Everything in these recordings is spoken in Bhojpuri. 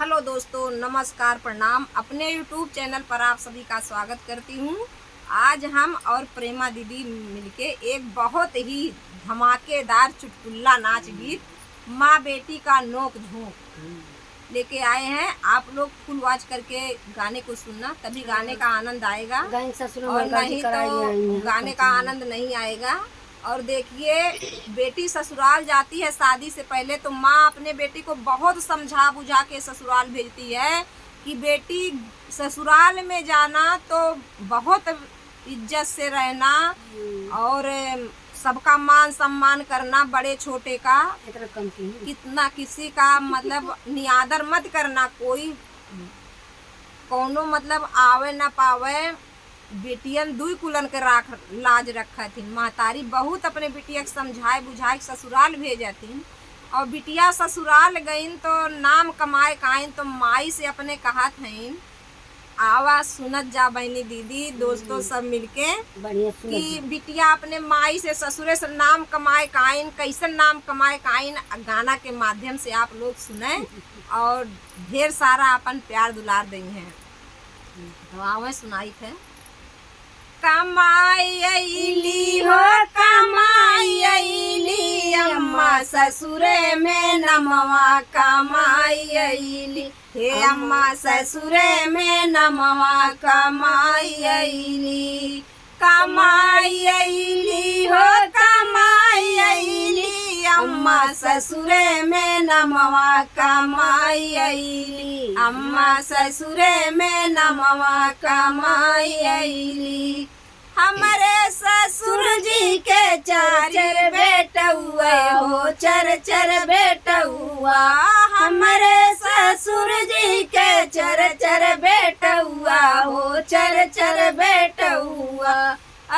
हेलो दोस्तों, नमस्कार, प्रणाम। अपने YouTube चैनल पर आप सभी का स्वागत करती हूँ। आज हम और प्रेमा दीदी मिलके एक बहुत ही धमाकेदार चुटकुला नाच गीत माँ बेटी का नोक झोंक लेके आए हैं। आप लोग फुल वॉच करके गाने को सुनना, तभी गाने का आनंद आएगा, और नहीं तो गाने का आनंद नहीं आएगा। और देखिए, बेटी ससुराल जाती है शादी से पहले तो माँ अपने बेटी को बहुत समझा बुझा के ससुराल भेजती है कि बेटी ससुराल में जाना तो बहुत इज्जत से रहना और सबका मान सम्मान करना, बड़े छोटे का कितना किसी का मतलब नियादर मत करना, कोई कौनो मतलब आवे न पावे। बेटियन दुई कुलन के लाज रखा थी। महतारी बहुत अपने बिटिया के समझाए बुझाए ससुराल भेजतीन, और बिटिया ससुराल गईन तो नाम कमाए काइन तो माई से अपने कहा थीन, आवा सुनत जा बहनी दीदी दोस्तों सब मिलके कि बिटिया अपने माई से ससुरे से नाम कमाए काइन, कैसन नाम कमाए काइन। गाना के माध्यम से आप लोग सुने और ढेर सारा अपन प्यार दुलार दी हैं। आवे सुनाई थे। कमाई अइली हो कमाई अइली, अम्मा ससुरे में नमवा कमाई अइली, हे अम्मा ससुरे में नमवा कमाई अइली। कमाई अइली हो कमाई अइली, अम्मा ससुरे में नमवा कमाई अइली, अम्मा ससुरे में नमवा कमाई अइली। हमारे ससुर जी के चार बेटुआ हो, चर चर बेटुआ। हमारे ससुर जी के चर चर बेटुआ हो, चर चर बेटुआ।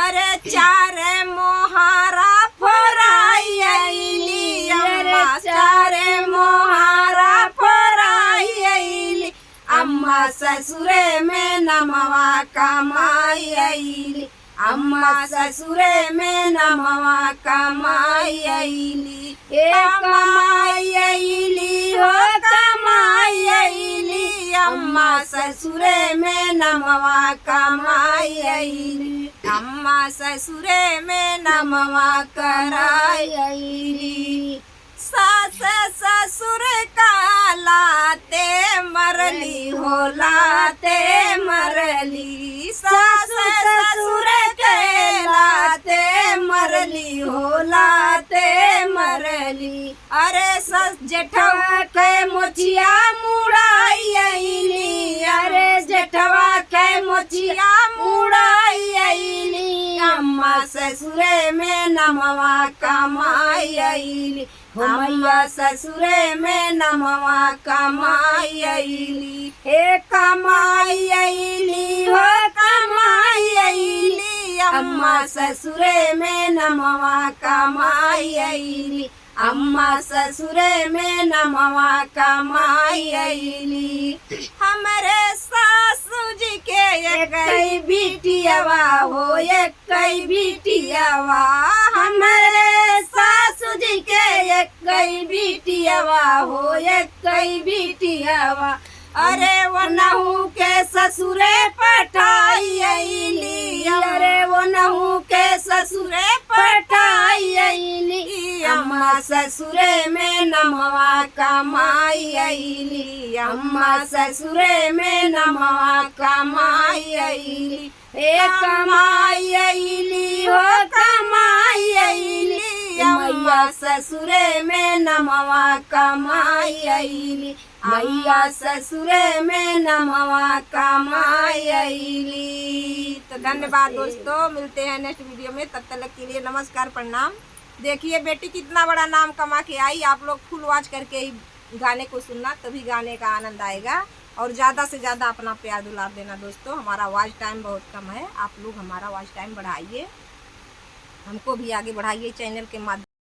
अरे चार मोहारा फोराई अइली, अम्मा चार मोहारा फोराई अइली, अम्मा ससुरे में नमवा कमाई अइली, अम्मा ससुरे में नमवा कमाई अइली। कमाई अइली हो कमाई अइली, अम्मा ससुरे में नमवा कमाई अइली, अम्मा ससुरे में नमवा कराई अइली। सास ससुर का लाते मरली हो, लाते मरली, सास ससुर के लाते मरली हो, लाते मरली। अरे सस जेठवा के मोचिया मुड़ाई अइली, अरे जेठवा के मोचिया मुड़ाई अइली, अम्मा ससुरे में नमवा कमाई अइली, अम्मा ससुरे में नमवा कमाई अइली। हे कमाई अइली हो कमाई अइली, अम्मा ससुरे में नमवा कमाई अइली, अम्मा ससुरे में नमवा कमाई अइली। हमारे सासू जी के एक बिटियावा हो, एक बिटियावा। हमारे सासू जी के एक बिटियावा हो, एक बिटियावा। अरे वो नहू के ससुरे पटाई अइली, अरे वो नहू के ससुरे पटाई अइली, अम्मा ससुरे में नमवा कमाई अइली, अम्मा ससुरे में नमवा कमाई अइली। हे कमाई अइली हो कमाई अइली, अम्मा ससुरे में नमवा कमाई अइली, मैया ससुरे में नमवा कमाई अइली। तो धन्यवाद दोस्तों, मिलते हैं नेक्स्ट वीडियो में। तब तक के लिए नमस्कार, प्रणाम। देखिए बेटी कितना बड़ा नाम कमा के आई। आप लोग फुल वॉच करके ही गाने को सुनना, तभी गाने का आनंद आएगा। और ज़्यादा से ज़्यादा अपना प्यार दुलार देना दोस्तों। हमारा वॉच टाइम बहुत कम है, आप लोग हमारा वॉच टाइम बढ़ाइए, हमको भी आगे बढ़ाइए चैनल के माध्यम